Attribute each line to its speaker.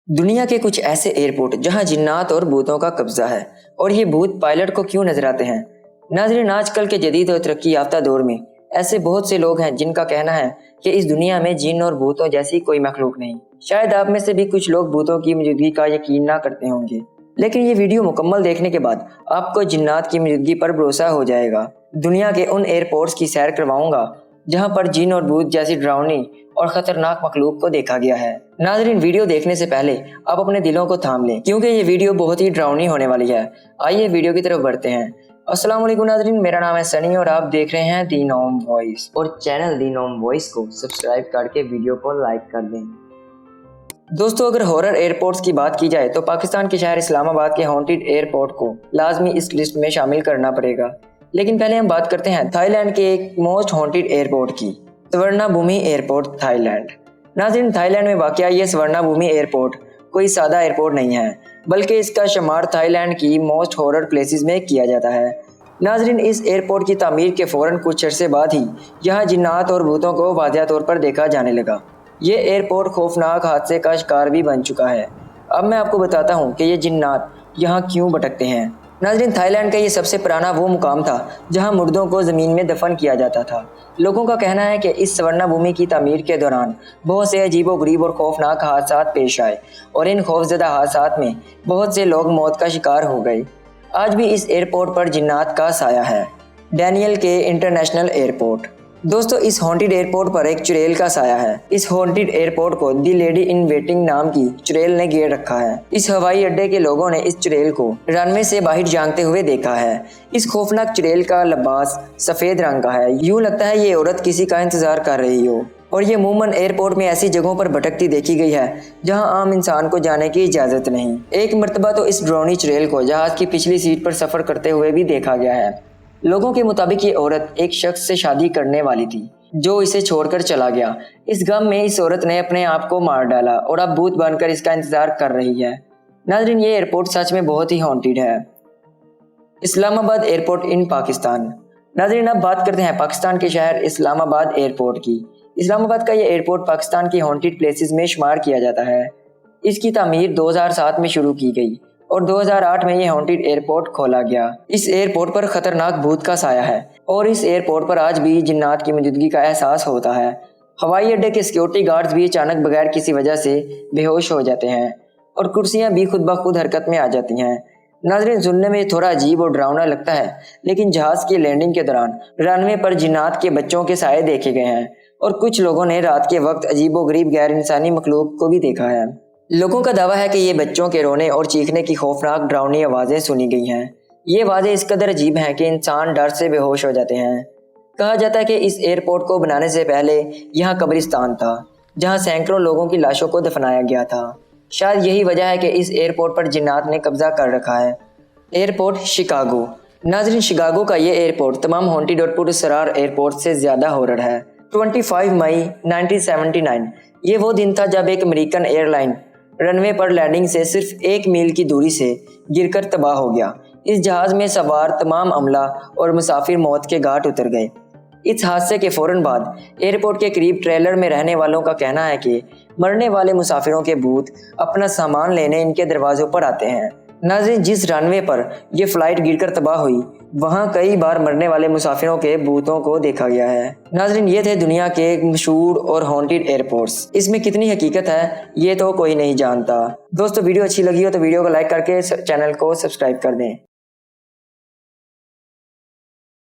Speaker 1: दुनिया के कुछ ऐसे एयरपोर्ट जहां जिन्नात और भूतों का कब्जा है, और ये भूत पायलट को क्यों नजर आते हैं। नाज़रीन, आजकल के जदीद और तरक्की याफ्ता दौर में ऐसे बहुत से लोग हैं जिनका कहना है कि इस दुनिया में जिन और भूतों जैसी कोई मखलूक नहीं। शायद आप में से भी कुछ लोग भूतों की मौजूदगी का यकीन ना करते होंगे, लेकिन ये वीडियो मुकम्मल देखने के बाद आपको जिन्नात की मौजूदगी पर भरोसा हो जाएगा। दुनिया के उन एयरपोर्ट्स की सैर करवाऊंगा जहां पर जिन और भूत जैसी डरावनी और खतरनाक मखलूक को देखा गया है। नाज़रीन, वीडियो देखने से पहले आप अपने दिलों को थाम लें, क्योंकि ये वीडियो बहुत ही डरावनी होने वाली है। आइए वीडियो की तरफ बढ़ते हैं। अस्सलाम वालेकुम नाज़रीन, मेरा नाम है सनी और आप देख रहे हैं दी नॉम वॉइस। और चैनल दी नॉम वॉइस को सब्सक्राइब करके वीडियो को लाइक कर दें। दोस्तों, अगर हॉरर एयरपोर्ट्स की बात की जाए तो पाकिस्तान के शहर इस्लामाबाद के हॉन्टेड एयरपोर्ट को लाजमी इस लिस्ट में शामिल करना पड़ेगा। लेकिन पहले हम बात करते हैं थाईलैंड के एक मोस्ट हॉन्टेड एयरपोर्ट की, स्वर्णाभूमि एयरपोर्ट, थाईलैंड। नाज़रीन, थाईलैंड में वाक़या ये स्वर्णाभूमि एयरपोर्ट कोई सादा एयरपोर्ट नहीं है, बल्कि इसका शुमार थाईलैंड की मोस्ट हॉरर प्लेसेस में किया जाता है। नाज़रीन, इस एयरपोर्ट की तामीर के फ़ौरन कुछ अरसे बाद ही यहाँ जिन्नात और भूतों को वाज़िया तौर पर देखा जाने लगा। ये एयरपोर्ट खौफनाक हादसे का शिकार भी बन चुका है। अब मैं आपको बताता हूँ कि ये जिन्नात यहाँ क्यों भटकते हैं। नाज़रीन, थाईलैंड का ये सबसे पुराना वो मुकाम था जहाँ मुर्दों को ज़मीन में दफन किया जाता था। लोगों का कहना है कि इस स्वर्णाभूमि की तामीर के दौरान बहुत से अजीबोगरीब और खौफनाक हादसा पेश आए, और इन खौफजदा हादसा में बहुत से लोग मौत का शिकार हो गए। आज भी इस एयरपोर्ट पर जिन्नात का साया है। डैनियल के इंटरनेशनल एयरपोर्ट। दोस्तों, इस हॉन्टेड एयरपोर्ट पर एक चुड़ैल का साया है। इस हॉन्टेड एयरपोर्ट को दी लेडी इन वेटिंग नाम की चुड़ैल ने घेर रखा है। इस हवाई अड्डे के लोगों ने इस चुड़ैल को रनवे से बाहर झांकते हुए देखा है। इस खौफनाक चुड़ैल का लिबास सफेद रंग का है। यूं लगता है ये औरत किसी का इंतजार कर रही हो, और ये अमूमन एयरपोर्ट में ऐसी जगहों पर भटकती देखी गई है जहां आम इंसान को जाने की इजाजत नहीं। एक मर्तबा तो इस ड्रोनी चुड़ैल को जहाज की पिछली सीट पर सफर करते हुए भी देखा गया है। लोगों के मुताबिक ये औरत एक शख्स से शादी करने वाली थी जो इसे छोड़कर चला गया। इस गम में इस औरत ने अपने आप को मार डाला और अब भूत बनकर इसका इंतजार कर रही है। नाज़रीन, ये एयरपोर्ट सच में बहुत ही हॉन्टेड है। इस्लामाबाद एयरपोर्ट इन पाकिस्तान। नाज़रीन, अब बात करते हैं पाकिस्तान के शहर इस्लामाबाद एयरपोर्ट की। इस्लामाबाद का ये एयरपोर्ट पाकिस्तान की हॉन्टेड प्लेसेस में शुमार किया जाता है। इसकी तामीर 2007 में शुरू की गई और 2008 में ये हॉन्टेड एयरपोर्ट खोला गया। इस एयरपोर्ट पर खतरनाक भूत का साया है, और इस एयरपोर्ट पर आज भी जिन्नात की मौजूदगी का एहसास होता है। हवाई अड्डे के सिक्योरिटी गार्ड्स भी अचानक बगैर किसी वजह से बेहोश हो जाते हैं, और कुर्सियां भी खुद ब खुद हरकत में आ जाती हैं। नाज़रीन, सुनने में थोड़ा अजीब और डरावना लगता है, लेकिन जहाज की लैंडिंग के दौरान रनवे पर जिन्नात के बच्चों के साए देखे गए हैं, और कुछ लोगों ने रात के वक्त अजीबोगरीब गैर इंसानी मखलूक को भी देखा है। लोगों का दावा है कि ये बच्चों के रोने और चीखने की खौफनाक डरावनी आवाज़ें सुनी गई हैं। ये आवाज़ें इस कदर अजीब हैं कि इंसान डर से बेहोश हो जाते हैं। कहा जाता है कि इस एयरपोर्ट को बनाने से पहले यहाँ कब्रिस्तान था जहाँ सैकड़ों लोगों की लाशों को दफनाया गया था। शायद यही वजह है कि इस एयरपोर्ट पर जिन्नात ने कब्जा कर रखा है। Airport Chicago. नाज़रीन, शिकागो का ये एयरपोर्ट तमाम हॉन्टेड और पुरअसरार एयरपोर्ट से ज़्यादा हॉरर है। 25 मई 1979 ये वो दिन था जब एक अमेरिकन एयरलाइन रनवे पर लैंडिंग से सिर्फ 1 मील की दूरी से गिरकर तबाह हो गया। इस जहाज में सवार तमाम अमला और मुसाफिर मौत के घाट उतर गए। इस हादसे के फौरन बाद एयरपोर्ट के करीब ट्रेलर में रहने वालों का कहना है कि मरने वाले मुसाफिरों के भूत अपना सामान लेने इनके दरवाजों पर आते हैं। नाज़रीन, जिस रनवे पर यह फ्लाइट गिरकर तबाह हुई वहां कई बार मरने वाले मुसाफिरों के भूतों को देखा गया है। नाज़रीन, ये थे दुनिया के मशहूर और हॉन्टेड एयरपोर्ट्स। इसमें कितनी हकीकत है ये तो कोई नहीं जानता। दोस्तों, वीडियो अच्छी लगी हो तो वीडियो को लाइक करके चैनल को सब्सक्राइब कर दें।